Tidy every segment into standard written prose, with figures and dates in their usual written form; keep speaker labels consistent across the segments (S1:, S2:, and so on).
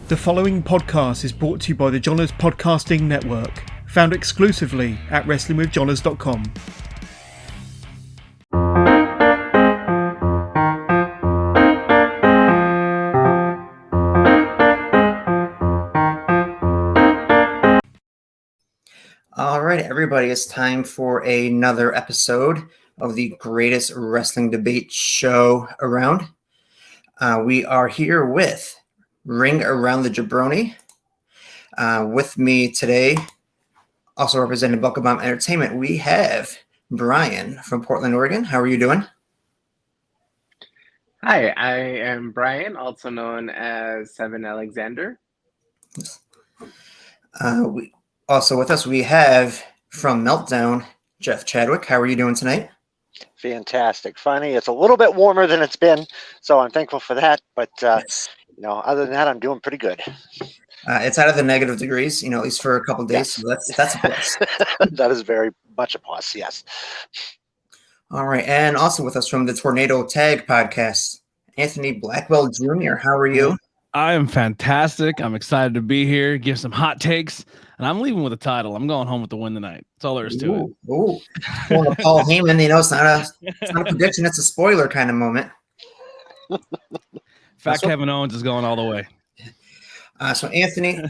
S1: The following podcast is brought to you by the Johners Podcasting Network, found exclusively at WrestlingWithJohners.com.
S2: All right, everybody, it's time for another episode of the greatest wrestling debate show around. We are here with Ring Around the Jabroni. With me today, also representing Bucklebomb Entertainment, we have Bryan from Portland, Oregon. How are you doing?
S3: Hi, I am Bryan, also known as Seven Alexander.
S2: Also with us, we have from Meltdown, Chadwick. How are you doing tonight?
S4: Fantastic. Finally, it's a little bit warmer than it's been, so I'm thankful for that. But other than that, I'm doing pretty good.
S2: It's out of the negative degrees, at least for a couple of days.
S4: Yes.
S2: So that's a plus.
S4: That is very much a plus. Yes.
S2: All right, and also with us from the Tornado Tag Podcast, Anthony Blackwell Jr. How are you?
S5: I am fantastic. I'm excited to be here, give some hot takes, and I'm leaving with a title. I'm going home with the win tonight. That's all there is to it.
S2: Well, Paul Heyman, it's not a prediction, it's a spoiler kind of moment.
S5: Kevin Owens is going all the way.
S2: So Anthony,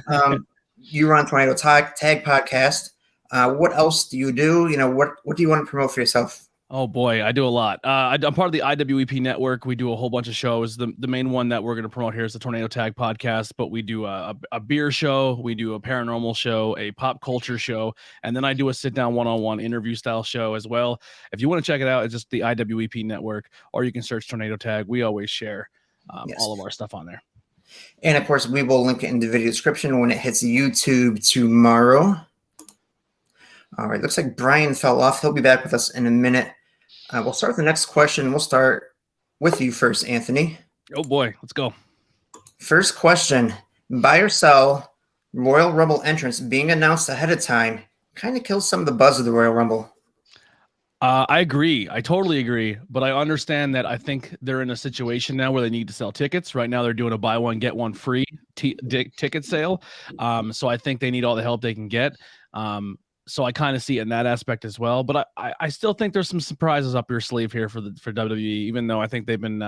S2: you run Tornado Tag Podcast. What else do you do? What do you want to promote for yourself?
S5: Oh boy, I do a lot. I'm part of the IWEP network. We do a whole bunch of shows. The main one that we're going to promote here is the Tornado Tag Podcast, but we do a beer show, we do a paranormal show, a pop culture show, and then I do a sit-down one-on-one interview style show as well. If you want to check it out, it's just the IWEP network, or you can search Tornado Tag. We always share all of our stuff on there.
S2: And of course, we will link it in the video description when it hits YouTube tomorrow. All right, looks like Bryan fell off. He'll be back with us in a minute. We'll start with the next question. We'll start with you first, Anthony.
S5: Oh boy, let's go.
S2: First question: buy or sell Royal Rumble entrance being announced ahead of time kind of kills some of the buzz of the Royal Rumble.
S5: I agree. I totally agree. But I understand that I think they're in a situation now where they need to sell tickets. Right now, they're doing a buy one, get one free ticket sale. So I think they need all the help they can get. So I kind of see it in that aspect as well. But I still think there's some surprises up your sleeve here for WWE, even though I think they've been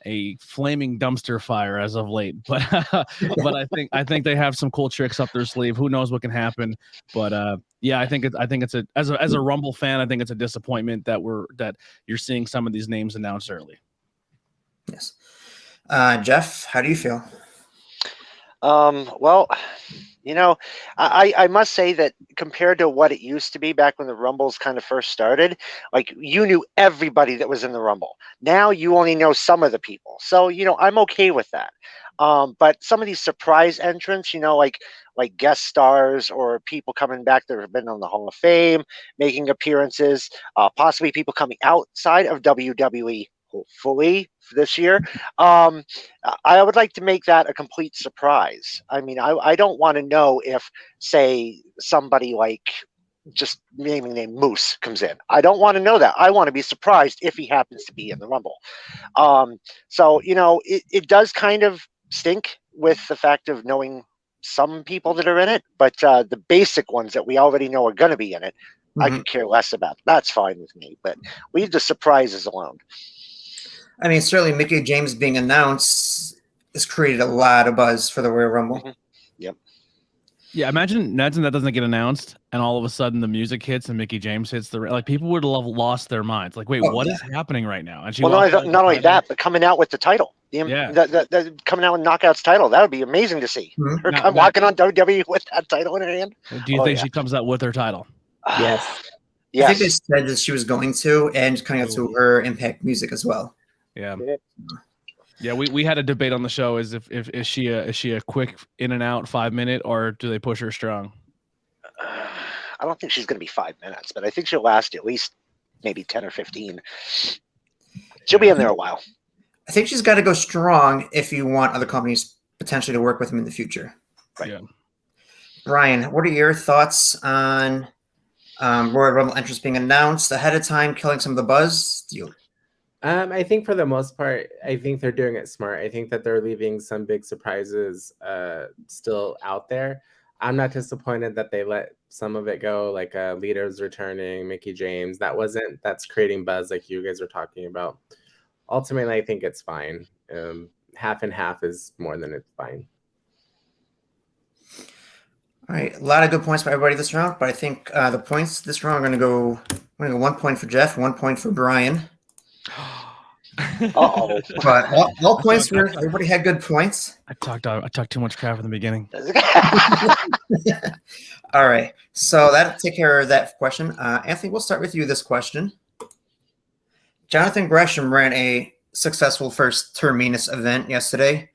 S5: a flaming dumpster fire as of late. But I think they have some cool tricks up their sleeve. Who knows what can happen? But I think it's as a Rumble fan, I think it's a disappointment that you're seeing some of these names announced early.
S2: Yes. Jeff, how do you feel?
S4: Well, I must say that compared to what it used to be back when the Rumbles kind of first started, like you knew everybody that was in the Rumble. Now you only know some of the people. So, I'm okay with that. But some of these surprise entrants, like guest stars or people coming back that have been on the Hall of Fame, making appearances, possibly people coming outside of WWE, hopefully this year. I would like to make that a complete surprise. I mean, I don't want to know if, say, somebody like just naming name Moose comes in. I don't want to know that. I want to be surprised if he happens to be in the Rumble. So, it does kind of stink with the fact of knowing some people that are in it, but the basic ones that we already know are going to be in it, I could care less about. That's fine with me, but leave the surprises alone.
S2: I mean, certainly Mickey James being announced has created a lot of buzz for the Royal Rumble.
S4: Mm-hmm. Yep.
S5: Yeah, imagine that doesn't get announced, and all of a sudden the music hits and Mickey James hits people would have lost their minds. Like, wait, what is happening right now? And
S4: not only that, but coming out with the title, the coming out with Knockout's title, that would be amazing to see. Her walking on WWE with that title in her hand.
S5: Do you think she comes out with her title?
S2: Yes.
S4: Yes.
S2: I think they said that she was going to, and coming out to her Impact music as well.
S5: Yeah, we had a debate on the show: is she a quick in and out 5 minute, or do they push her strong?
S4: I don't think she's going to be 5 minutes, but I think she'll last at least maybe 10 or 15. She'll be in there a while.
S2: I think she's got to go strong if you want other companies potentially to work with them in the future.
S4: Right.
S5: Yeah.
S2: Bryan, what are your thoughts on Royal Rumble entrance being announced ahead of time, killing some of the buzz?
S6: I think for the most part, I think they're doing it smart. I think that they're leaving some big surprises still out there. I'm not disappointed that they let some of it go, like leaders returning, Mickey James. That's creating buzz like you guys are talking about. Ultimately, I think it's fine. Half and half is more than it's fine.
S2: All right, a lot of good points by everybody this round, but I think the points this round are going to go. I'm going to go 1 point for Jeff, 1 point for Bryan.
S4: Uh-oh.
S2: But all points were everybody had good points.
S5: I talked too much crap in the beginning.
S2: All right, so that'll take care of that question. Anthony, we'll start with you this question. Jonathan Gresham ran a successful first terminus event yesterday.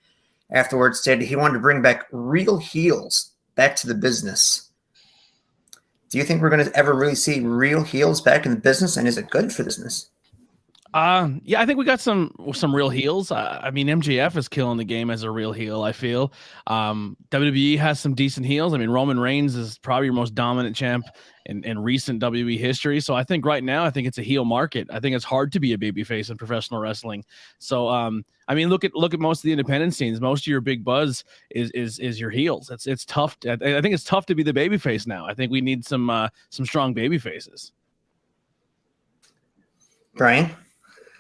S2: Afterwards, stated he wanted to bring back real heels back to the business. Do you think we're going to ever really see real heels back in the business, and is it good for business?
S5: Yeah, I think we got some real heels. I mean, MJF is killing the game as a real heel, I feel. WWE has some decent heels. I mean, Roman Reigns is probably your most dominant champ in recent WWE history. So I think right now, I think it's a heel market. I think it's hard to be a babyface in professional wrestling. So I mean, look at most of the independent scenes. Most of your big buzz is your heels. It's tough. I think it's tough to be the babyface now. I think we need some strong babyfaces.
S2: Bryan?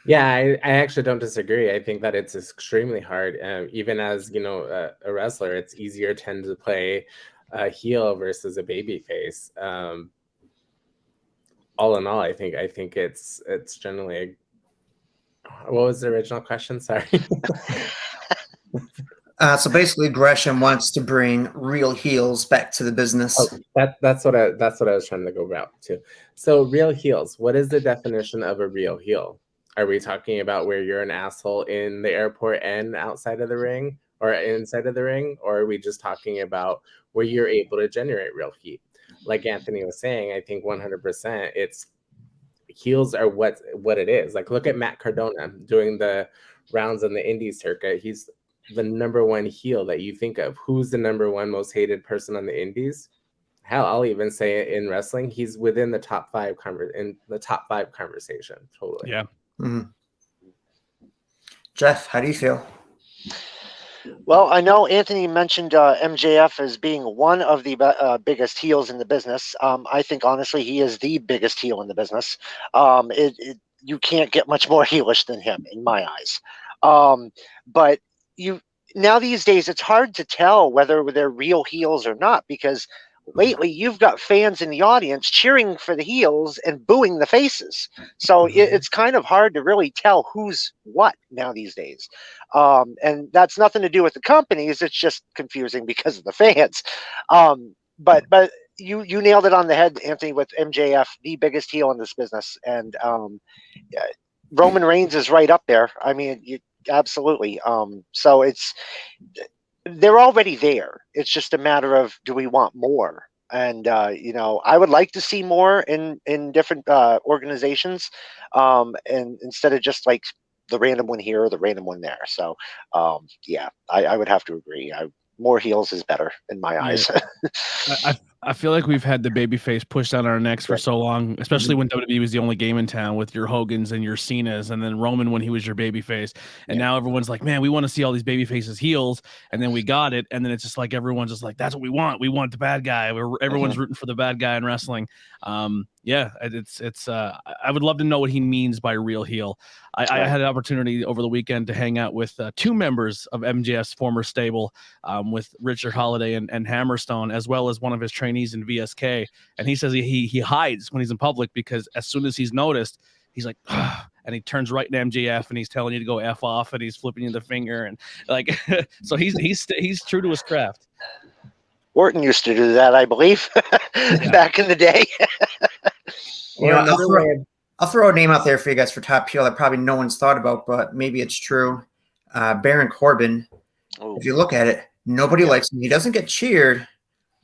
S6: Yeah, I actually don't disagree. I think that it's extremely hard. Even as a wrestler, it's easier tend to play a heel versus a baby face. All in all, I think it's generally. What was the original question? Sorry.
S2: So basically, Gresham wants to bring real heels back to the business.
S6: Oh, that's what I was trying to go about too. So real heels. What is the definition of a real heel? Are we talking about where you're an asshole in the airport and outside of the ring or inside of the ring? Or are we just talking about where you're able to generate real heat? Like Anthony was saying, I think 100% it's heels are what it is. Like look at Matt Cardona doing the rounds on the indie circuit. He's the number one heel that you think of. Who's the number one most hated person on the indies? Hell, I'll even say it in wrestling. He's within the top five in the top five conversation. Totally.
S5: Yeah.
S2: Mm-hmm. Jeff, how do you feel?
S4: Well, I know Anthony mentioned MJF as being one of the biggest heels in the business. I think honestly he is the biggest heel in the business. You can't get much more heelish than him in my eyes. But now these days it's hard to tell whether they're real heels or not, because lately you've got fans in the audience cheering for the heels and booing the faces. So it's kind of hard to really tell who's what now these days. And that's nothing to do with the companies. It's just confusing because of the fans. But you nailed it on the head, Anthony, with MJF, the biggest heel in this business. And Roman Reigns is right up there. I mean, absolutely. So they're already there. It's just a matter of, do we want more? And I would like to see more in different organizations, and instead of just like the random one here or the random one there. So yeah, I would have to agree. More heels is better in my eyes.
S5: I feel like we've had the babyface pushed down our necks for so long, especially when WWE was the only game in town with your Hogans and your Cenas, and then Roman when he was your babyface. And now everyone's like, man, we want to see all these babyfaces heels, and then we got it, and then it's just like everyone's just like, that's what we want. We want the bad guy. Everyone's rooting for the bad guy in wrestling. Yeah, it's I would love to know what he means by real heel. I had an opportunity over the weekend to hang out with two members of MJF's former stable, with Richard Holiday and Hammerstone, as well as one of his trainees in VSK. And he says he hides when he's in public because as soon as he's noticed, he's like, and he turns right to MJF and he's telling you to go F off and he's flipping you the finger and like, so he's true to his craft.
S4: Orton used to do that, I believe, back in the day.
S2: I'll throw a name out there for you guys for top heel that probably no one's thought about, but maybe it's true. Baron Corbin. Oh. If you look at it, nobody likes him. He doesn't get cheered,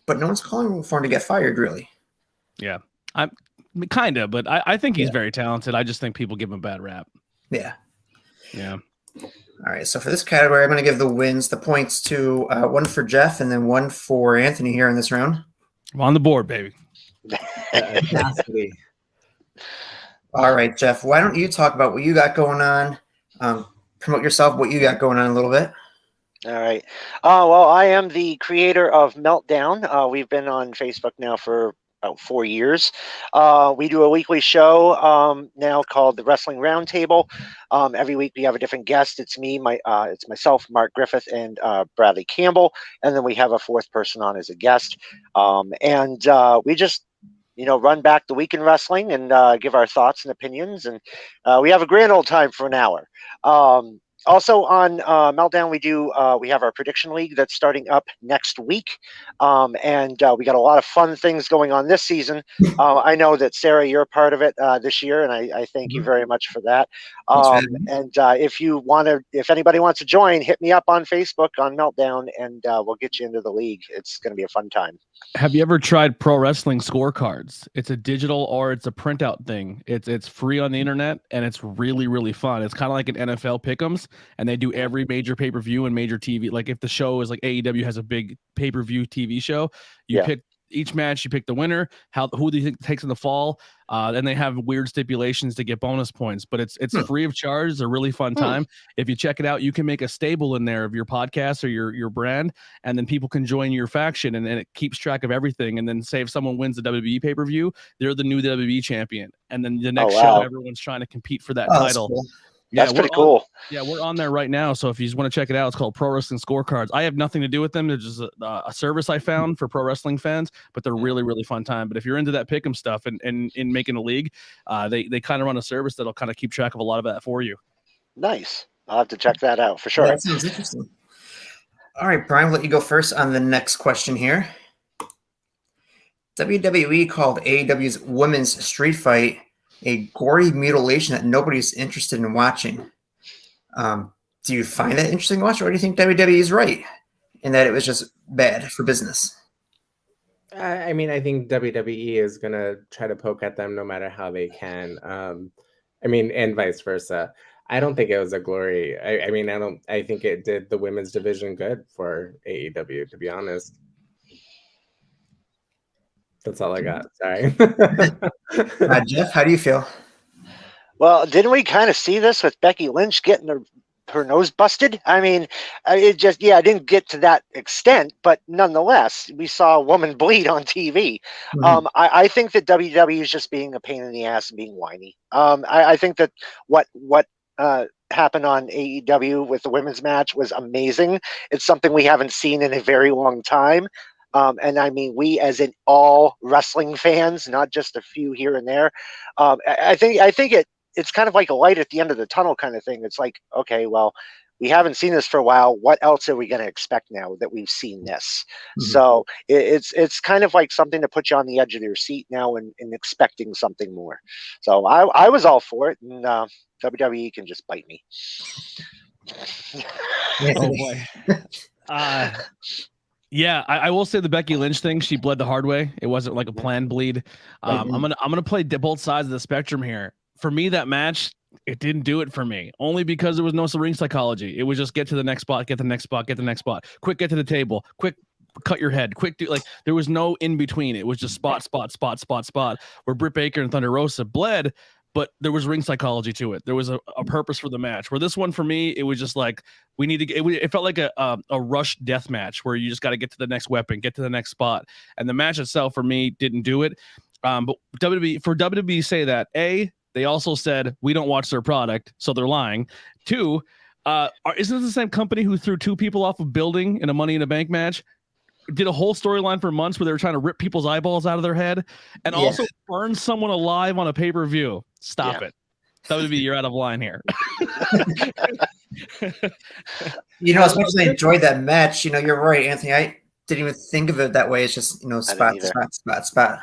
S2: but no one's calling for him to get fired, really.
S5: Yeah, I'm kind of, but I think he's very talented. I just think people give him a bad rap.
S2: Yeah.
S5: Yeah.
S2: All right, so for this category, I'm going to give the points to one for Jeff and then one for Anthony here in this round.
S5: I'm on the board, baby.
S2: All right, Jeff, why don't you talk about what you got going on? Promote yourself, what you got going on a little bit.
S4: All right. Well, I am the creator of Meltdown. We've been on Facebook now for about 4 years. We do a weekly show now called the Wrestling Roundtable. Every week we have a different guest. It's me, it's myself, Mark Griffith, and Bradley Campbell, and then we have a fourth person on as a guest. And we just run back the week in wrestling and give our thoughts and opinions, and we have a grand old time for an hour. Also on Meltdown, we have our prediction league that's starting up next week, and we got a lot of fun things going on this season. I know that Sarah, you're a part of it this year, and I thank you very much for that. And if anybody wants to join, hit me up on Facebook on Meltdown, and we'll get you into the league. It's going to be a fun time.
S5: Have you ever tried pro wrestling scorecards? It's a digital or it's a printout thing. It's free on the internet and it's really, really fun. It's kind of like an NFL pick'ems, and they do every major pay-per-view and major TV. Like if the show is like AEW has a big pay-per-view TV show, you pick each match, you pick the winner, who do you think takes in the fall, and they have weird stipulations to get bonus points, but it's free of charge. It's a really fun time. If you check it out, you can make a stable in there of your podcast or your brand, and then people can join your faction, and then it keeps track of everything. And then say if someone wins the WWE pay-per-view, they're the new WWE champion, and then the next show everyone's trying to compete for that title.
S2: Cool.
S5: Yeah,
S4: that's pretty cool.
S5: We're on there right now. So if you just want to check it out, it's called Pro Wrestling Scorecards. I have nothing to do with them. They're just a service I found for pro wrestling fans, but they're really, really fun time. But if you're into that pick'em stuff and in making a league, they kind of run a service that'll kind of keep track of a lot of that for you.
S4: Nice. I'll have to check that out for sure.
S2: That sounds interesting. All right, Brian, we'll let you go first on the next question here. WWE called AEW's women's street fight a gory mutilation that nobody's interested in watching. Do you find that interesting to watch, or do you think WWE is right in that it was just bad for business?
S6: I mean, I think WWE is going to try to poke at them no matter how they can. And vice versa. I don't think it was a glory. I think it did the women's division good for AEW, to be honest. That's all I got. Sorry.
S2: Jeff, how do you feel?
S4: Well, didn't we kind of see this with Becky Lynch getting her nose busted? I mean, it didn't get to that extent, but nonetheless, we saw a woman bleed on TV. I think that WWE is just being a pain in the ass and being whiny. I think that what happened on AEW with the women's match was amazing. It's something we haven't seen in a very long time. And I mean, we as in all wrestling fans, not just a few here and there. I think it's kind of like a light at the end of the tunnel kind of thing. It's like, okay, well, we haven't seen this for a while. What else are we going to expect now that we've seen this? So it's kind of like something to put you on the edge of your seat now and expecting something more. So I was all for it, and WWE can just bite me.
S5: Oh boy. Yeah, I will say the Becky Lynch thing, she bled the hard way. It wasn't like a planned bleed. I'm gonna play both sides of the spectrum here. For me, that match, it didn't do it for me. Only because there was no ring psychology. It was just get to the next spot, get the next spot, get the next spot. Quick, get to the table. Quick, cut your head. Quick, there was no in between. It was just spot. Where Britt Baker and Thunder Rosa bled, but there was ring psychology to it. There was a purpose for the match. Where this one for me, it was just like we need to. It felt like a rush death match where you just got to get to the next weapon, get to the next spot, and the match itself for me didn't do it. But WWE say that they also said we don't watch their product, so they're lying. 2, isn't it the same company who threw 2 people off a building in a Money in a Bank match? Did a whole storyline for months where they were trying to rip people's eyeballs out of their head and also burn someone alive on a pay-per-view. Stop it. WWE, you're out of line here.
S2: As much as I enjoyed that match, you're right, Anthony. I didn't even think of it that way. It's just, spot.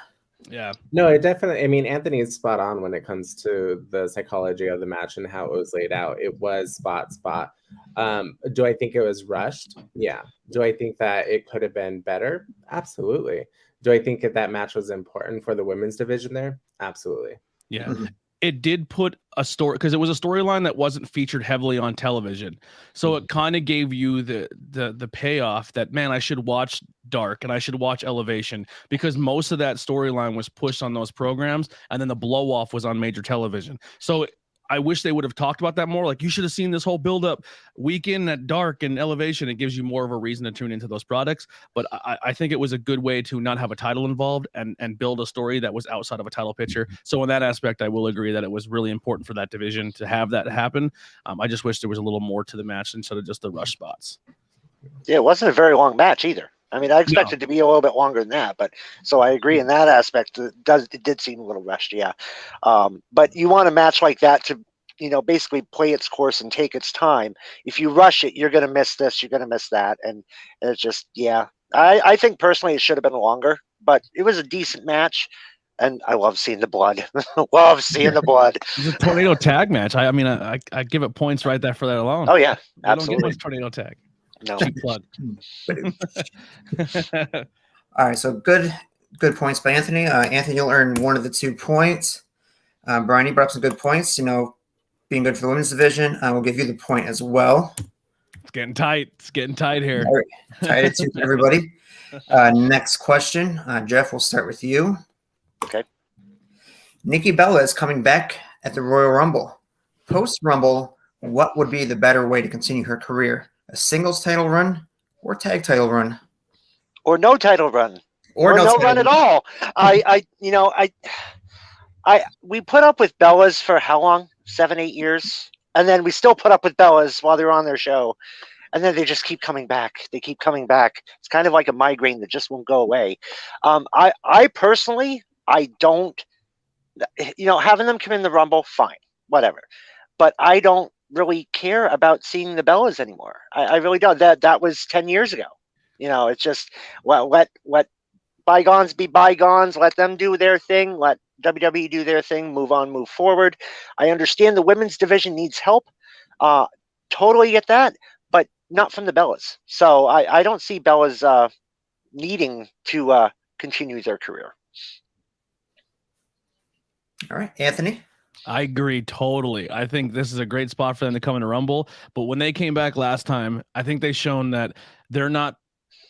S5: Yeah.
S6: No, it definitely, Anthony is spot on when it comes to the psychology of the match and how it was laid out. It was spot. Do I think it was rushed? Yeah. Do I think that it could have been better? Absolutely. Do I think that match was important for the women's division there? Absolutely.
S5: Yeah. It did put a story, because it was a storyline that wasn't featured heavily on television. So it kind of gave you the payoff that, man, I should watch Dark and I should watch Elevation, because most of that storyline was pushed on those programs, and then the blow off was on major television. So I wish they would have talked about that more. Like, you should have seen this whole build up weekend at Dark and Elevation. It gives you more of a reason to tune into those products. But I think it was a good way to not have a title involved and build a story that was outside of a title picture. So in that aspect, I will agree that it was really important for that division to have that happen. I just wish there was a little more to the match instead of just the rush spots.
S4: Yeah, it wasn't a very long match either. I mean, I expected to be a little bit longer than that, but so I agree in that aspect. It did seem a little rushed, yeah. But you want a match like that to, basically play its course and take its time. If you rush it, you're going to miss this, you're going to miss that, and it's just, yeah. I think personally it should have been longer, but it was a decent match, and I love seeing the blood. Love seeing the blood.
S5: It's a tornado tag match. I mean, I give it points right there for that alone.
S4: Oh yeah,
S5: I don't
S4: absolutely.
S5: get much tornado tag.
S4: No.
S5: Cheap plug.
S2: All right, so good points by Anthony. Anthony, you'll earn one of the 2 points. Bryan, you brought up some good points. Being good for the women's division. We'll give you the point as well.
S5: It's getting tight. It's getting tight here.
S2: All right, tight at 2 for everybody. Next question, Jeff. We'll start with you.
S4: Okay.
S2: Nikki Bella is coming back at the Royal Rumble. Post Rumble, what would be the better way to continue her career? A singles title run or tag title run?
S4: Or no title run.
S2: Or no
S4: run at all. We put up with Bellas for how long? 7-8 years, and then we still put up with Bellas while they're on their show, and then they just keep coming back. They keep coming back. It's kind of like a migraine that just won't go away. I personally, I don't. Having them come in the Rumble, fine, whatever. But I don't really care about seeing the Bellas anymore. I really don't. That was 10 years ago. It's just let bygones be bygones. Let them do their thing. Let WWE do their thing. Move on, move forward. I understand the women's division needs help. Totally get that, but not from the Bellas. So I don't see Bellas needing to continue their career.
S2: All right, Anthony.
S5: I agree totally. I think this is a great spot for them to come in a Rumble. But when they came back last time, I think they've shown that they're not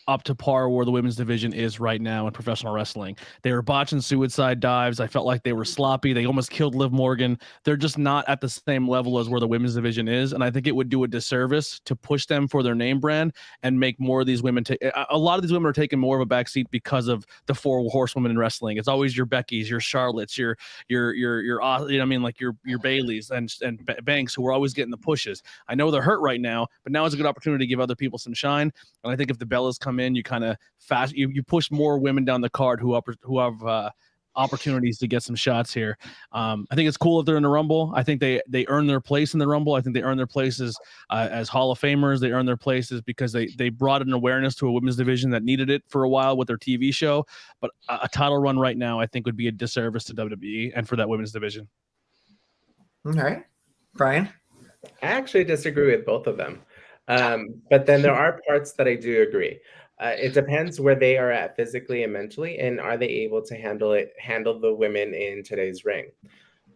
S5: up to par where the women's division is right now in professional wrestling. They were botching suicide dives. I felt like they were sloppy. They almost killed Liv Morgan. They're just not at the same level as where the women's division is. And I think it would do a disservice to push them for their name brand and make more of these women take. A lot of these women are taking more of a backseat because of the 4 horsewomen in wrestling. It's always your Beckys, your Charlottes, your Baileys and Banks, who are always getting the pushes. I know they're hurt right now, but now is a good opportunity to give other people some shine. And I think if the Bellas come in, you kind of you push more women down the card who have opportunities to get some shots here. I think it's cool if they're in the Rumble. I think they earn their place in the Rumble. I think they earn their places as Hall of Famers. They earn their places because they brought an awareness to a women's division that needed it for a while with their TV show. But a title run right now, I think, would be a disservice to WWE and for that women's division.
S2: All right, Bryan.
S6: I actually disagree with both of them. But then there are parts that I do agree. It depends where they are at physically and mentally, and are they able to handle the women in today's ring.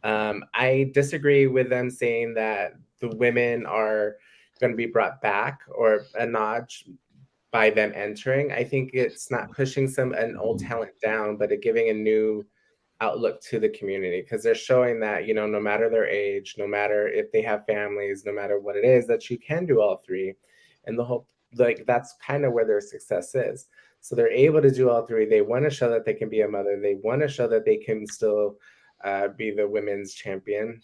S6: I disagree with them saying that the women are going to be brought back or a notch by them entering. I think it's not pushing an old talent down, but giving a new outlook to the community, because they're showing that, no matter their age, no matter if they have families, no matter what it is, that you can do all three. And the whole, that's kind of where their success is. So they're able to do all three. They want to show that they can be a mother. They want to show that they can still be the women's champion.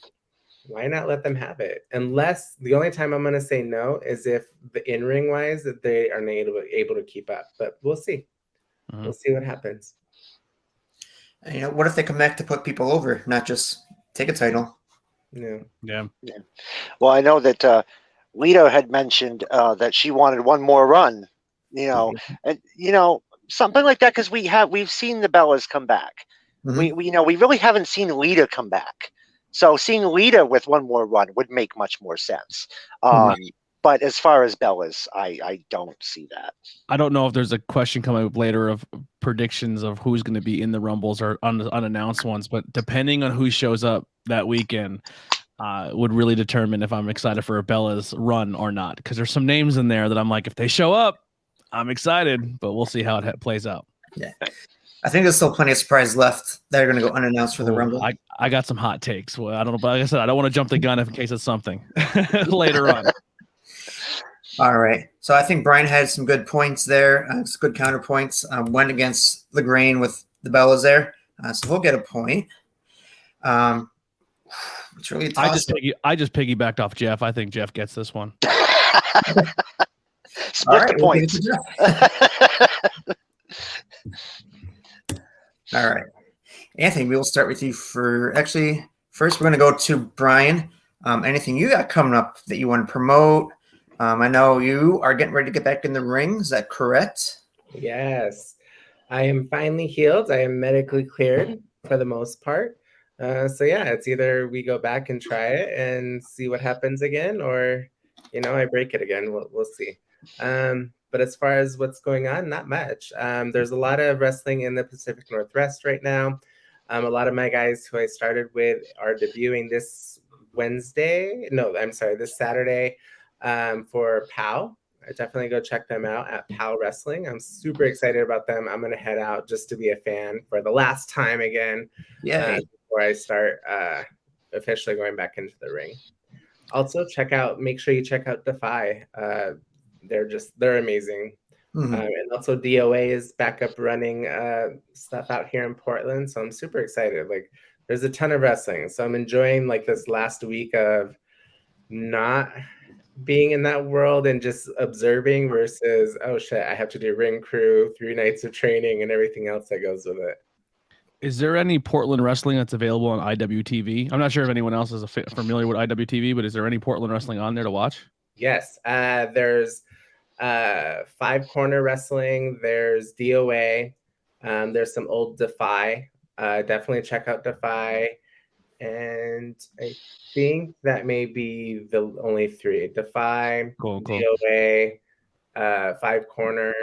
S6: Why not let them have it? Unless the only time I'm going to say no is if the in-ring wise that they are not able to keep up. But we'll see. Mm-hmm. We'll see what happens.
S2: What if they come back to put people over, not just take a title?
S6: Yeah.
S4: Well, I know that Lita had mentioned that she wanted one more run, and something like that, because we've seen the Bellas come back. Mm-hmm. We really haven't seen Lita come back. So seeing Lita with one more run would make much more sense. But as far as Bellas, I don't see that. I
S5: don't know if there's a question coming up later of predictions of who's going to be in the Rumbles or unannounced ones, but depending on who shows up that weekend would really determine if I'm excited for a Bella's run or not. Because there's some names in there that I'm like, if they show up, I'm excited, but we'll see how it plays out.
S2: Yeah. I think there's still plenty of surprises left that are going to go unannounced for the Rumble.
S5: I got some hot takes. Well, I don't know, but like I said, I don't want to jump the gun in case it's something later on.
S2: All right. So I think Bryan had some good points there. Some good counterpoints. Went against the grain with the Bellas there. So he'll get a point. It's really
S5: I just piggybacked off Jeff. I think Jeff gets this one.
S4: Split the points.
S2: All right. Anthony, we will start with you first we're going to go to Bryan. Anything you got coming up that you want to promote? I know you are getting ready to get back in the ring. Is that correct?
S6: Yes. I am finally healed. I am medically cleared for the most part. So yeah, it's either we go back and try it and see what happens again, or, I break it again. We'll see. But as far as what's going on, not much. There's a lot of wrestling in the Pacific Northwest right now. A lot of my guys who I started with are debuting this Saturday for POW. I definitely go check them out at POW Wrestling. I'm super excited about them. I'm going to head out just to be a fan for the last time again. Before I start officially going back into the ring. Also, make sure you check out Defy. They're amazing.
S2: Mm-hmm.
S6: And also DOA is back up running stuff out here in Portland. So I'm super excited. Like, there's a ton of wrestling. So I'm enjoying like this last week of not being in that world and just observing versus, oh shit, I have to do ring crew, 3 nights of training and everything else that goes with it.
S5: Is there any Portland wrestling that's available on IWTV? I'm not sure if anyone else is familiar with IWTV, but is there any Portland wrestling on there to watch?
S6: Yes. There's 5 Corner Wrestling. There's DOA. There's some old Defy. Definitely check out Defy. And I think that may be the only 3. Defy,
S5: cool.
S6: DOA, 5 Corner.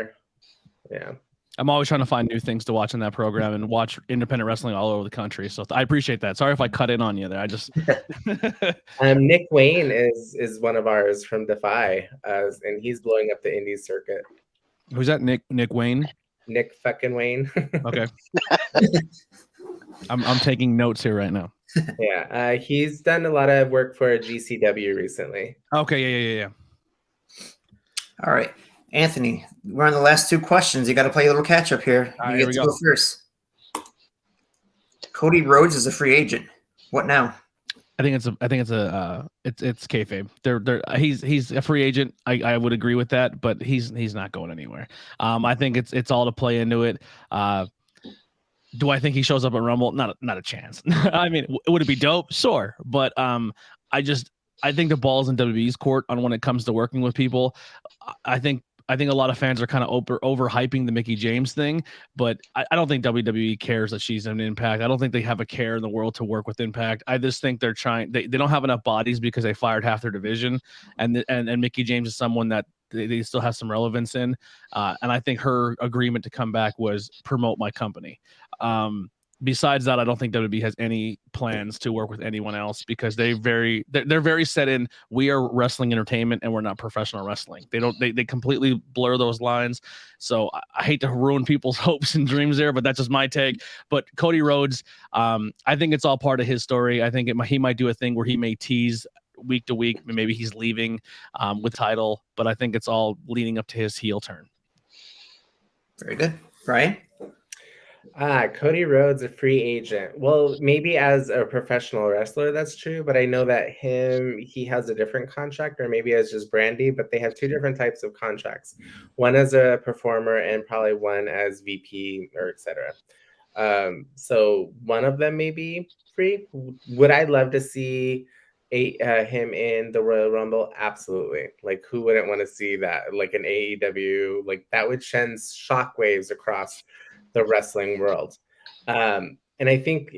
S6: Yeah.
S5: I'm always trying to find new things to watch in that program and watch independent wrestling all over the country. So I appreciate that. Sorry if I cut in on you there. I just
S6: Nick Wayne is one of ours from Defy, and he's blowing up the indie circuit.
S5: Who's that? Nick Wayne?
S6: Nick fucking Wayne.
S5: Okay. I'm taking notes here right now.
S6: Yeah, he's done a lot of work for GCW recently.
S5: Okay, yeah.
S2: All right. Anthony, we're on the last 2 questions. You got to play a little catch up here.
S5: Right,
S2: you get to go first. Cody Rhodes is a free agent. What now?
S5: I think it's kayfabe. He's a free agent. I would agree with that, but he's not going anywhere. I think it's all to play into it. Do I think he shows up at Rumble? Not a chance. I mean, would it be dope? Sure, but I think the ball's in WWE's court on when it comes to working with people. I think a lot of fans are kind of overhyping the Mickie James thing, but I don't think WWE cares that she's an Impact. I don't think they have a care in the world to work with Impact. I just think they're trying. They don't have enough bodies because they fired half their division, and Mickie James is someone that they still have some relevance in. And I think her agreement to come back was promote my company. Besides that, I don't think WWE has any plans to work with anyone else because they're very set in. We are wrestling entertainment and we're not professional wrestling. They completely blur those lines. So I hate to ruin people's hopes and dreams there, but that's just my take. But Cody Rhodes, I think it's all part of his story. I think he might do a thing where he may tease week to week. Maybe he's leaving with title, but I think it's all leading up to his heel turn.
S2: Very good. Bryan?
S6: Cody Rhodes, a free agent. Well, maybe as a professional wrestler, that's true, but I know that he has a different contract, or maybe as just Brandy, but they have 2 different types of contracts. One as a performer and probably one as VP or etc. So one of them may be free. Would I love to see him in the Royal Rumble? Absolutely. Like, who wouldn't want to see that? Like an AEW, like that would send shockwaves across the wrestling world. And I think,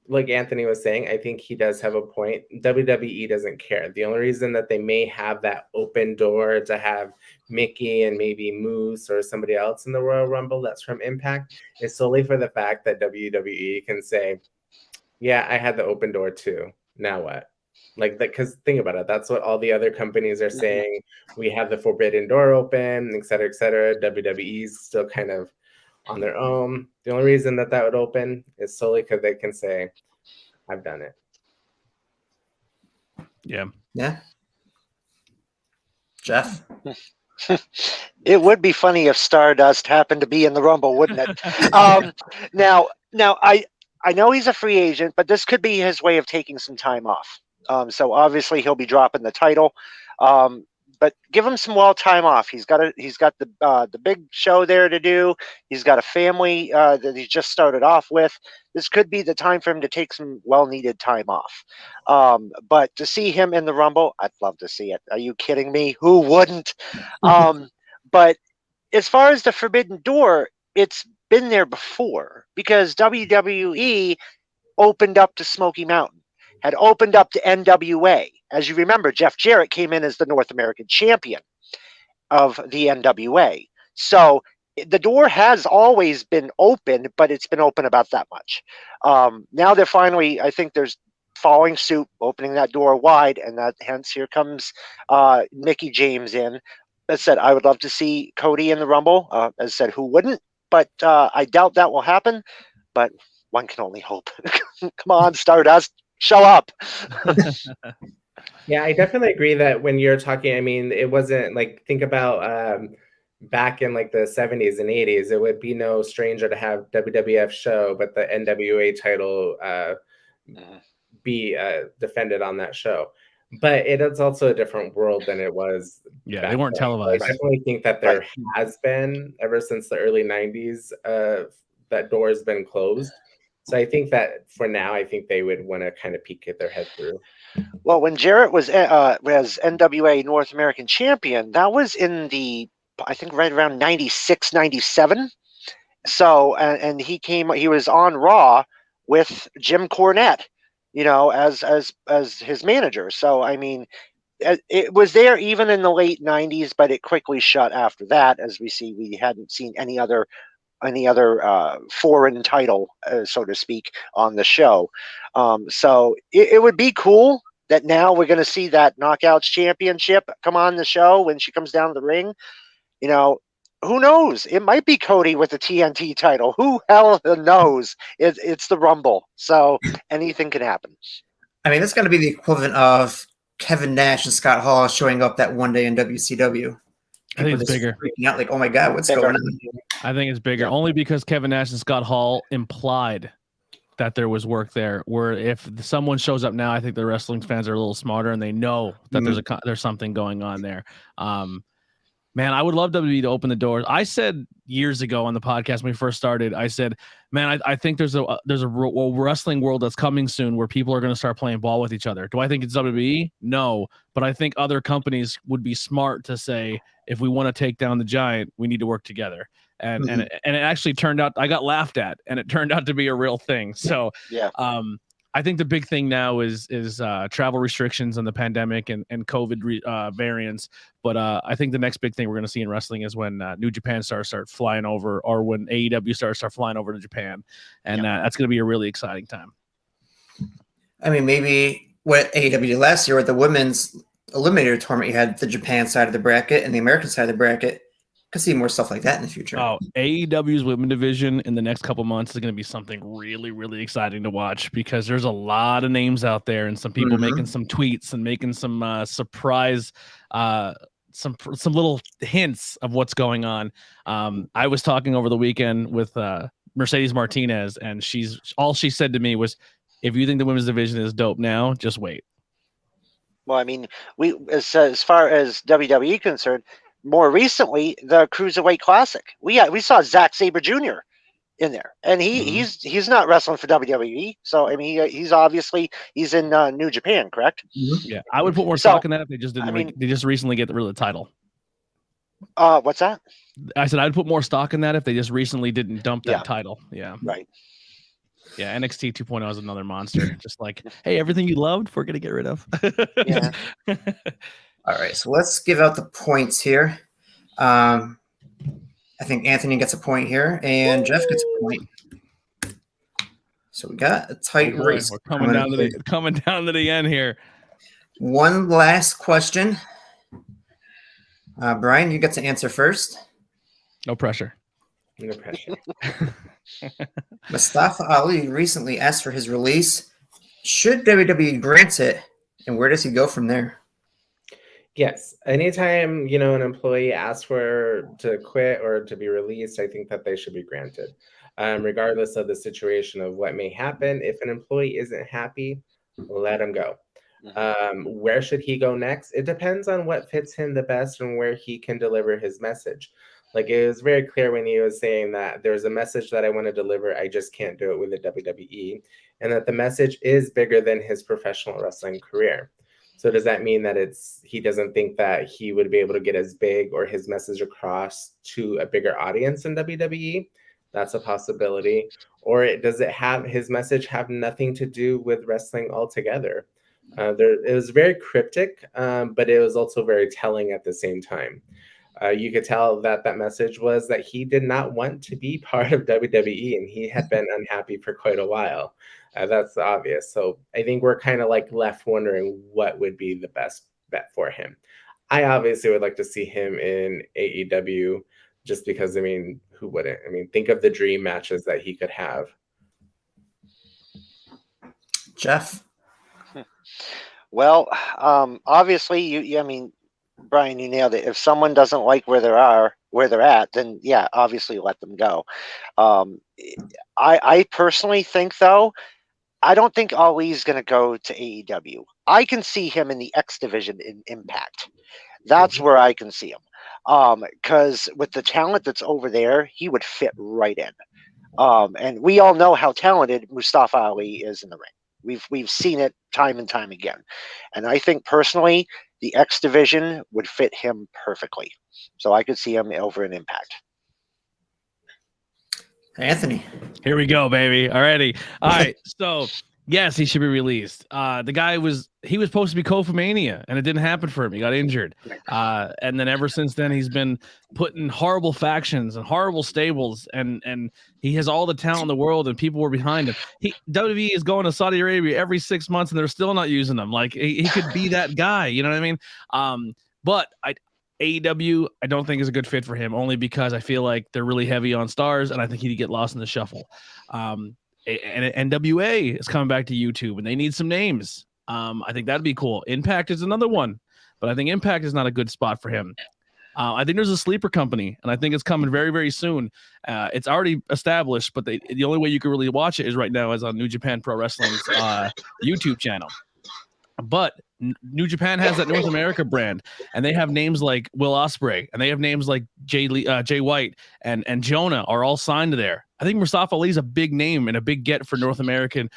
S6: like Anthony was saying, I think he does have a point. WWE doesn't care. The only reason that they may have that open door to have Mickie and maybe Moose or somebody else in the Royal Rumble that's from Impact is solely for the fact that WWE can say, yeah, I had the open door too. Now what? Like that, because think about it, that's what all the other companies are saying. We have the forbidden door open, et cetera, et cetera. WWE's still kind of on their own. The only reason that would open is solely because they can say, I've done it.
S2: Yeah. Jeff?
S4: It would be funny if Stardust happened to be in the Rumble, wouldn't it? Now, I know he's a free agent, but this could be his way of taking some time off. So obviously he'll be dropping the title, but give him some time off. He's got the big show there to do. He's got a family that he just started off with. This could be the time for him to take some well-needed time off. But to see him in the Rumble, I'd love to see it. Are you kidding me? Who wouldn't? But as far as the Forbidden Door, it's been there before because WWE opened up to Smoky Mountain, had opened up to NWA. As you remember, Jeff Jarrett came in as the North American champion of the NWA. So the door has always been open, but it's been open about that much. Now they're finally, I think there's following suit, opening that door wide, and that hence here comes Mickey James in. As said, I would love to see Cody in the Rumble. As said, who wouldn't? But I doubt that will happen. But one can only hope. Come on, Stardust, show up.
S6: Yeah, I definitely agree that when you're talking, I mean, it wasn't like, think about back in like the 70s and 80s, it would be no stranger to have WWF show, but the NWA title be defended on that show. But it is also a different world than it was.
S5: Yeah, they weren't televised.
S6: I definitely think that there has been, ever since the early 90s, that door has been closed. So I think that for now, I think they would want to kind of peek at their head through.
S4: Well, when Jarrett was NWA North American champion, that was in I think right around 96, 97. So, and he was on Raw with Jim Cornette, as his manager. So, I mean, it was there even in the late 90s, but it quickly shut after that. As we hadn't seen any other foreign title, so to speak, on the show. So it would be cool that now we're going to see that Knockouts Championship come on the show when she comes down the ring. Who knows? It might be Cody with the TNT title. Who hell knows? It's the Rumble, so anything can happen.
S2: I mean, that's going to be the equivalent of Kevin Nash and Scott Hall showing up that one day in WCW.
S5: I think it's bigger.
S2: Freaking out, like, oh my God, what's going on?
S5: I think it's bigger, only because Kevin Nash and Scott Hall implied that there was work there. Where if someone shows up now, I think the wrestling fans are a little smarter and they know that there's something going on there. Man, I would love WWE to open the doors. I said years ago on the podcast when we first started, I said, man, I think there's a wrestling world that's coming soon where people are going to start playing ball with each other. Do I think it's WWE? No, but I think other companies would be smart to say, if we want to take down the giant, we need to work together. And and it actually turned out, I got laughed at, and it turned out to be a real thing. So
S4: yeah.
S5: I think the big thing now is travel restrictions and the pandemic and COVID variants. But I think the next big thing we're going to see in wrestling is when New Japan start flying over, or when AEW start flying over to Japan. And that's going to be a really exciting time.
S2: I mean, maybe what AEW did last year with the women's eliminator tournament, you had the Japan side of the bracket and the American side of the bracket. Could see more stuff like that in the future.
S5: Oh, AEW's women division in the next couple months is going to be something really, really exciting to watch, because there's a lot of names out there and some people making some tweets and making some surprise, some little hints of what's going on. I was talking over the weekend with Mercedes Martinez, and all she said to me was, if you think the women's division is dope now, just wait.
S4: Well, I mean, as far as WWE concerned, more recently, the Cruiserweight Classic, we saw Zack Sabre Jr. in there, and he's not wrestling for WWE. So I mean, he's in New Japan, correct?
S5: Yeah, I would put more stock in that if they just didn't. They just recently get rid of the title.
S4: What's that?
S5: I said I'd put more stock in that if they just recently didn't dump that title. Yeah,
S4: right.
S5: Yeah, NXT 2.0 is another monster. Just like, hey, everything you loved, we're gonna get rid of.
S4: Yeah.
S2: All right, so let's give out the points here. I think Anthony gets a point here, and Jeff gets a point. So we got a tight race.
S5: We're coming down to the end here.
S2: One last question. Bryan, you get to answer first.
S5: No pressure.
S6: No pressure.
S2: Mustafa Ali recently asked for his release. Should WWE grant it, and where does he go from there?
S6: Yes. Anytime, an employee asks to quit or to be released, I think that they should be granted. Regardless of the situation of what may happen. If an employee isn't happy, let him go. Where should he go next? It depends on what fits him the best and where he can deliver his message. Like, it was very clear when he was saying that there's a message that I want to deliver, I just can't do it with the WWE, and that the message is bigger than his professional wrestling career. So does that mean that he doesn't think that he would be able to get as big or his message across to a bigger audience in WWE? That's a possibility. Or does his message have nothing to do with wrestling altogether? It was very cryptic, but it was also very telling at the same time. You could tell that message was that he did not want to be part of WWE, and he had been unhappy for quite a while. That's obvious. So I think we're kind of like left wondering what would be the best bet for him. I obviously would like to see him in AEW just because, who wouldn't? Think of the dream matches that he could have.
S2: Jeff?
S4: Well, obviously, Bryan, you nailed it. If someone doesn't like where they're at, then yeah, obviously let them go. I personally think, though, I don't think Ali's going to go to AEW. I can see him in the X division in Impact. That's where I can see him. Because with the talent that's over there, he would fit right in. And we all know how talented Mustafa Ali is in the ring. We've seen it time and time again. And I think personally, the X division would fit him perfectly. So I could see him over in Impact.
S2: Anthony?
S5: Here we go, baby. Alrighty. All right. So yes, he should be released. The guy was supposed to be Kofi-Mania, and it didn't happen for him. He got injured. And then ever since then, he's been put in horrible factions and horrible stables, and he has all the talent in the world, and people were behind him. WWE is going to Saudi Arabia every 6 months, and they're still not using him. Like, he could be that guy. You know what I mean? But AEW, I don't think is a good fit for him, only because I feel like they're really heavy on stars, and I think he'd get lost in the shuffle. And NWA is coming back to YouTube, and they need some names. I think that'd be cool. Impact is another one, but I think Impact is not a good spot for him. I think there's a sleeper company, and I think it's coming very, very soon. It's already established, but the only way you can really watch it is right now is on New Japan Pro Wrestling's YouTube channel. But New Japan has that North America brand, and they have names like Will Ospreay, and they have names like Jay White and Jonah are all signed to there. I think Mustafa Ali is a big name and a big get for North American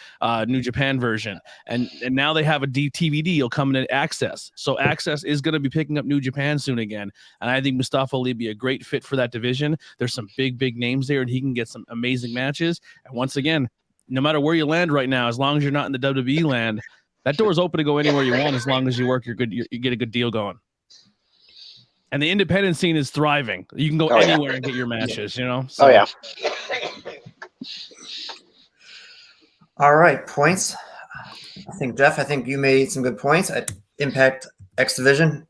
S5: New Japan version. And now they have a DVD deal coming in Access. So Access is going to be picking up New Japan soon again. And I think Mustafa Ali be a great fit for that division. There's some big, big names there, and he can get some amazing matches. And once again, no matter where you land right now, as long as you're not in the WWE land, that door's open to go anywhere you want as long as you work you get a good deal going. And the independent scene is thriving. You can go anywhere and get your matches, So.
S4: Oh, yeah.
S2: All right, points. Jeff, I think you made some good points at Impact X Division.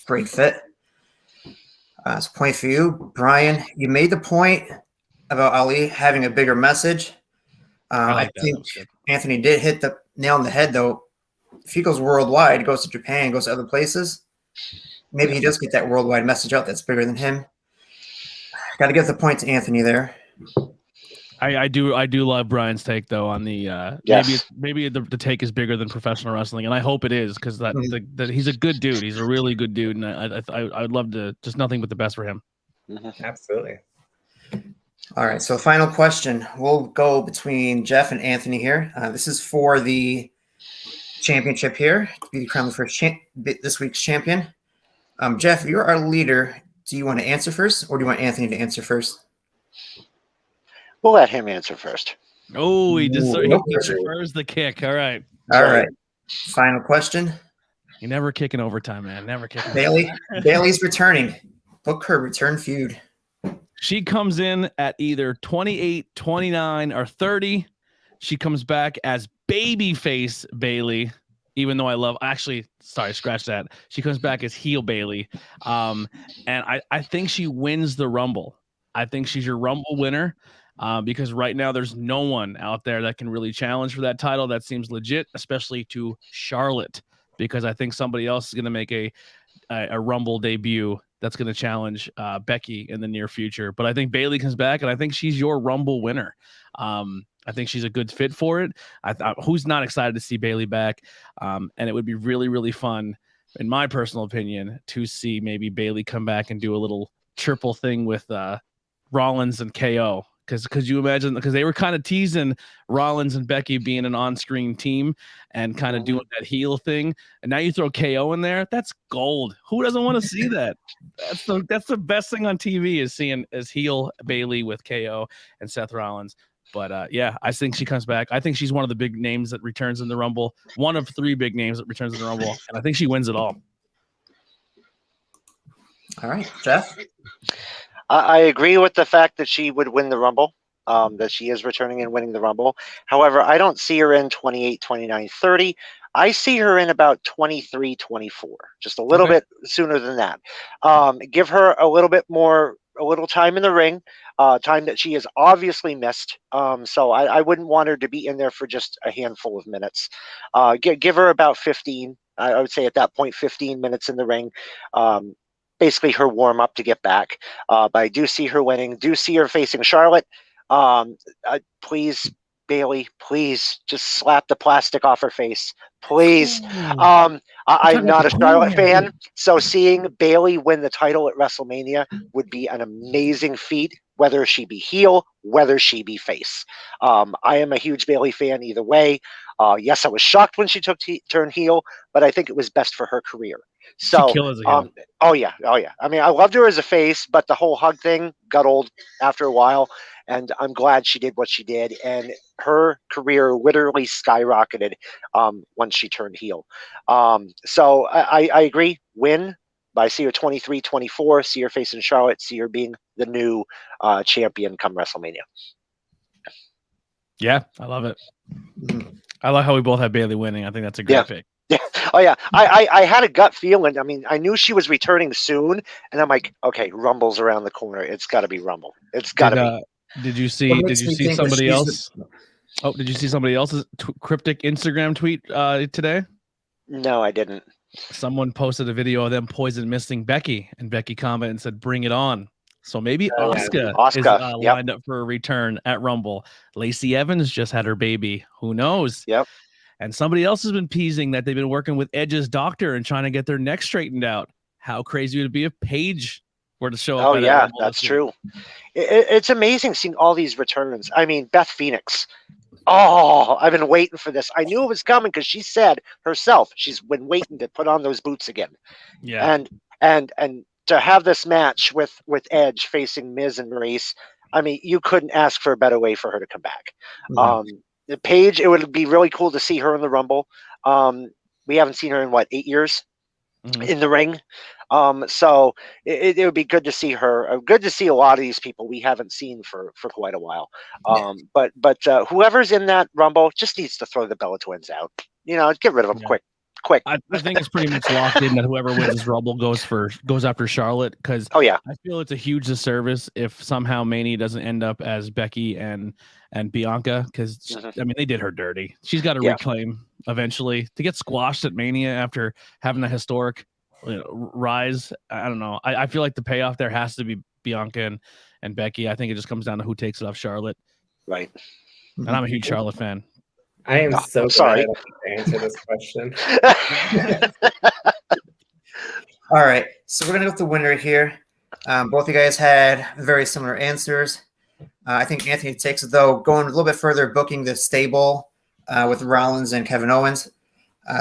S2: Great fit. It's a point for you. Bryan, you made the point about Ali having a bigger message. I think Anthony did hit the nail on the head, though. If he goes worldwide, goes to Japan, goes to other places, maybe he does get that worldwide message out that's bigger than him. Got to give the point to Anthony there.
S5: I do love Bryan's take, though, on the maybe the take is bigger than professional wrestling, and I hope it is, because that he's a good dude. He's a really good dude, and I would love to just nothing but the best for him.
S6: Absolutely.
S2: All right, so final question. We'll go between Jeff and Anthony here. This is for the championship here, to be crowned the first this week's champion. Jeff, you're our leader. Do you want to answer first, or do you want Anthony to answer first?
S4: We'll let him answer first.
S5: Oh, he prefers the kick. All right.
S2: All right. Final question.
S5: You never kick in overtime, man. Never kick.
S2: Bailey's returning. Book her return feud.
S5: She comes in at either 28, 29, or 30. She comes back as babyface Bailey. even though scratch that. She comes back as heel Bailey. And I think she wins the Rumble. I think she's your Rumble winner. Because right now there's no one out there that can really challenge for that title that seems legit, especially to Charlotte, because I think somebody else is going to make a Rumble debut that's going to challenge Becky in the near future. But I think Bailey comes back, and I think she's your Rumble winner. I think she's a good fit for it. Who's not excited to see Bailey back? And it would be really, really fun, in my personal opinion, to see maybe Bailey come back and do a little triple thing with Rollins and KO. Because you imagine, because they were kind of teasing Rollins and Becky being an on-screen team and kind of doing that heel thing, and now you throw KO in there, that's gold. Who doesn't want to see that? That's the best thing on TV is seeing as heel Bailey with KO and Seth Rollins. But yeah, I think she comes back. I think she's one of the big names that returns in the Rumble, one of 3 big names that returns in the Rumble, and I think she wins it all.
S2: All right, Jeff.
S4: I agree with the fact that she would win the Rumble, that she is returning and winning the Rumble. However, I don't see her in 28, 29, 30. I see her in about 23, 24, just a little bit sooner than that. Give her a little time in the ring, time that she has obviously missed. So I wouldn't want her to be in there for just a handful of minutes. Give her about 15. I would say at that point, 15 minutes in the ring. Basically her warm up to get back. But I do see her winning, do see her facing Charlotte. Please, Bailey, please just slap the plastic off her face. Please. I'm not a Charlotte fan, so seeing Bailey win the title at WrestleMania would be an amazing feat, whether she be heel, whether she be face. I am a huge Bailey fan either way. Yes, I was shocked when she turned heel, but I think it was best for her career. So, oh yeah. I mean, I loved her as a face, but the whole hug thing got old after a while, and I'm glad she did what she did, and her career literally skyrocketed once she turned heel. So I agree, win. But I see her 23, 24, see her facing Charlotte, see her being the new champion come WrestleMania.
S5: Yeah, I love it. I love how we both have Bailey winning. I think that's a great pick.
S4: Yeah. Oh yeah. I had a gut feeling. I mean, I knew she was returning soon, and I'm like, okay, Rumble's around the corner. It's got to be Rumble. It's got to be.
S5: Did you see somebody else? Oh, did you see somebody else's cryptic Instagram tweet today?
S4: No, I didn't.
S5: Someone posted a video of them poison misting Becky, and Becky commented and said, "Bring it on." So maybe Asuka is lined up for a return at Rumble. Lacey Evans just had her baby. Who knows?
S4: Yep.
S5: And somebody else has been teasing that they've been working with Edge's doctor and trying to get their neck straightened out. How crazy would it be if Paige were to show up?
S4: Oh, yeah, that's true. It's amazing seeing all these returns. I mean, Beth Phoenix. Oh, I've been waiting for this. I knew it was coming because she said herself she's been waiting to put on those boots again.
S5: Yeah.
S4: And to have this match with Edge facing Miz and Maurice, I mean, you couldn't ask for a better way for her to come back. Paige, it would be really cool to see her in the Rumble. We haven't seen her in 8 years in the ring. So it would be good to see her. Good to see a lot of these people we haven't seen for quite a while. But whoever's in that Rumble just needs to throw the Bella Twins out. Get rid of them quick.
S5: I think it's pretty much locked in that whoever wins this Rumble goes after Charlotte, because I feel it's a huge disservice if somehow Mania doesn't end up as Becky and Bianca, because I mean they did her dirty. She's got to reclaim eventually to get squashed at Mania after having a historic rise. I don't know. I feel like the payoff there has to be Bianca and Becky. I think it just comes down to who takes it off Charlotte.
S4: Right.
S5: And I'm a huge Charlotte fan.
S6: I am so sorry to answer this question.
S2: All right, so we're gonna go with the winner here. Both of you guys had very similar answers. I think Anthony takes it, though, going a little bit further, booking the stable with Rollins and Kevin Owens.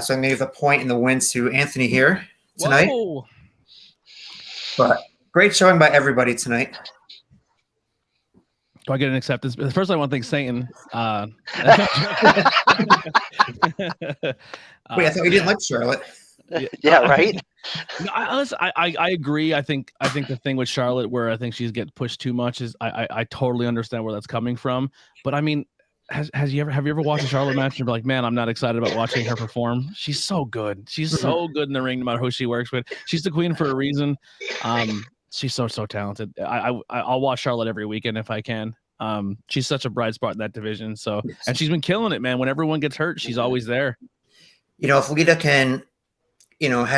S2: So I'm gonna give the point and the win to Anthony here tonight.
S5: Whoa.
S2: But great showing by everybody tonight.
S5: Do I get an acceptance? First, I want to thank Satan.
S2: Wait, I thought you didn't like Charlotte.
S4: Yeah, right.
S5: No, I agree. I think the thing with Charlotte, where I think she's getting pushed too much, is I totally understand where that's coming from. But I mean, have you ever watched a Charlotte match and be like, man, I'm not excited about watching her perform? She's so good. She's so good in the ring, no matter who she works with. She's the queen for a reason. She's so talented. I'll watch Charlotte every weekend if I can. She's such a bright spot in that division. So, and she's been killing it, man. When everyone gets hurt, she's always there.
S2: If Lita can,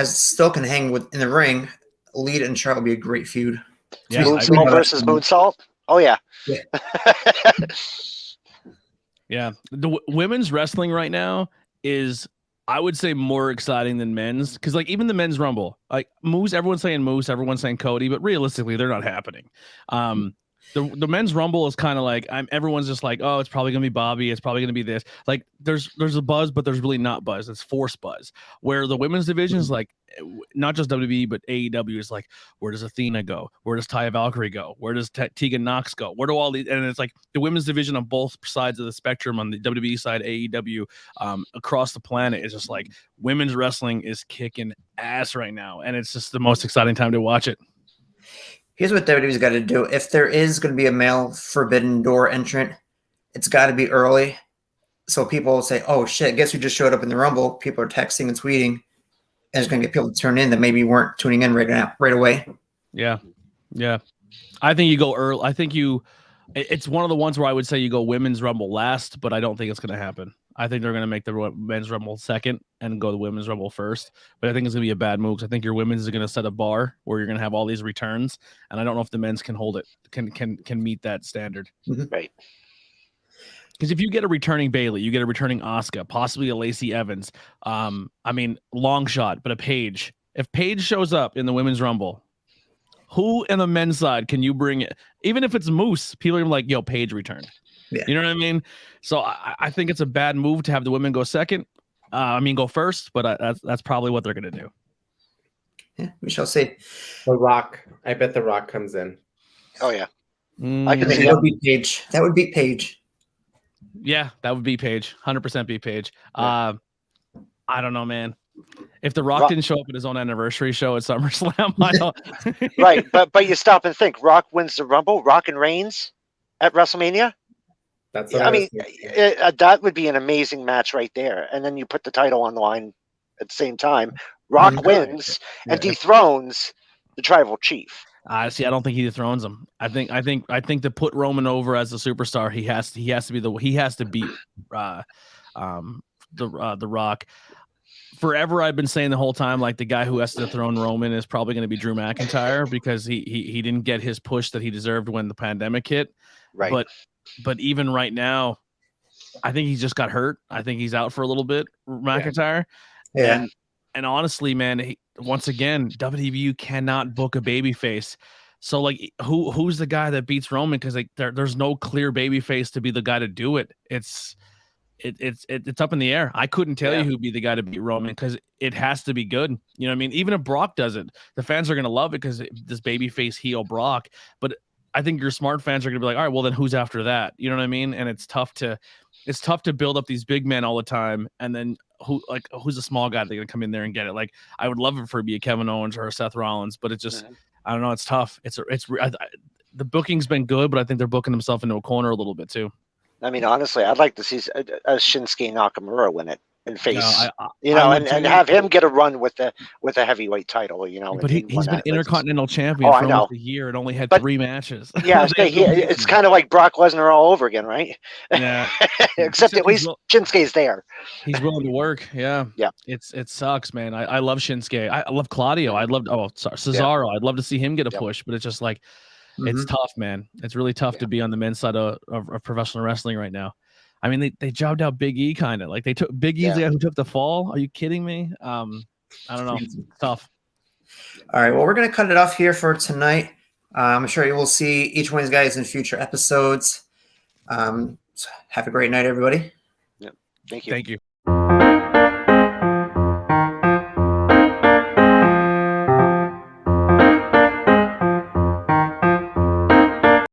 S2: still can hang with in the ring, Lita and Charlotte would be a great feud.
S5: Yeah,
S4: Moonsault versus Moonsault. Oh yeah.
S5: Yeah. The women's wrestling right now is, I would say, more exciting than men's, because like even the men's rumble, like Moose, everyone's saying Moose, everyone's saying Cody, but realistically, they're not happening. The men's rumble is kind of like everyone's just like, oh, it's probably gonna be Bobby, it's probably gonna be this. Like there's a buzz, but there's really not buzz. It's forced buzz. Where the women's division is like, not just WWE, but AEW is like, where does Athena go? Where does Taya Valkyrie go? Where does Tegan Nox go? Where do all these? And it's like the women's division on both sides of the spectrum, on the WWE side, AEW, across the planet, is just like women's wrestling is kicking ass right now, and it's just the most exciting time to watch it.
S2: Here's what WWE's got to do. If there is going to be a male Forbidden Door entrant, it's got to be early. So people will say, oh, shit, guess who just showed up in the Rumble? People are texting and tweeting, and it's going to get people to turn in that maybe weren't tuning in right away.
S5: Yeah. I think you go early. I think it's one of the ones where I would say you go Women's Rumble last, but I don't think it's going to happen. I think they're going to make the Men's Rumble second and go the Women's Rumble first. But I think it's going to be a bad move, because I think your women's are going to set a bar where you're going to have all these returns, and I don't know if the men's can hold it, can meet that standard.
S4: Right.
S5: Because if you get a returning Bayley, you get a returning Asuka, possibly a Lacey Evans. Long shot, but a Paige. If Paige shows up in the Women's Rumble, who in the men's side can you bring it? Even if it's Moose, people are gonna be like, yo, Paige returned.
S2: Yeah.
S5: You know what I mean? So I think it's a bad move to have the women go second. Go first, but that's probably what they're gonna do.
S2: Yeah, we shall see.
S6: The Rock. I bet The Rock comes in.
S4: Oh yeah. I can see
S2: that would be Paige. That would be Paige.
S5: Yeah, that would be Paige. 100% be Paige.
S6: Yeah.
S5: I don't know, man. If The Rock didn't show up at his own anniversary show at SummerSlam, I don't...
S4: Right, but you stop and think. Rock wins the Rumble. Rock and Reigns at WrestleMania.
S6: That's
S4: that would be an amazing match right there. And then you put the title on the line at the same time. Rock wins and dethrones the tribal chief.
S5: I don't think he dethrones him. I think to put Roman over as a superstar, he has to beat the Rock. Forever, I've been saying the whole time, like, the guy who has to dethrone Roman is probably going to be Drew McIntyre, because he didn't get his push that he deserved when the pandemic hit.
S4: Right.
S5: But even right now, I think he just got hurt. I think he's out for a little bit, McIntyre.
S2: Yeah.
S5: And honestly, man, once again, WWE cannot book a babyface. So like, who's the guy that beats Roman? Because like there's no clear babyface to be the guy to do it. It's up in the air. I couldn't tell you who'd be the guy to beat Roman, because it has to be good. You know what I mean? Even if Brock does it, the fans are gonna love it because this babyface heel Brock. But I think your smart fans are gonna be like, all right, well then who's after that? You know what I mean? And it's tough to build up these big men all the time, and then who's a small guy that's gonna come in there and get it? Like, I would love it for it to be a Kevin Owens or a Seth Rollins, but it's just I don't know. It's tough. The booking's been good, but I think they're booking themselves into a corner a little bit too.
S4: I mean, honestly, I'd like to see a Shinsuke Nakamura win it and face,
S5: no,
S4: and have him get a run with the heavyweight title.
S5: But he's been Intercontinental Champion for almost a year and only had 3 matches.
S4: Yeah, it's kind of like Brock Lesnar all over again, right?
S5: Yeah.
S4: Except at least Shinsuke's there.
S5: He's willing to work. Yeah.
S4: Yeah.
S5: It sucks, man. I love Shinsuke. I love Claudio. Cesaro. I'd love to see him get a push, but it's just like, it's tough, man. It's really tough to be on the men's side of professional wrestling right now. I mean, they jobbed out Big E kind of like they took Big E's the guy who took the fall. Are you kidding me? I don't know. It's tough.
S2: All right. Well, we're going to cut it off here for tonight. I'm sure you will see each one of these guys in future episodes. So have a great night, everybody.
S4: Yep. Thank you.
S5: Thank you.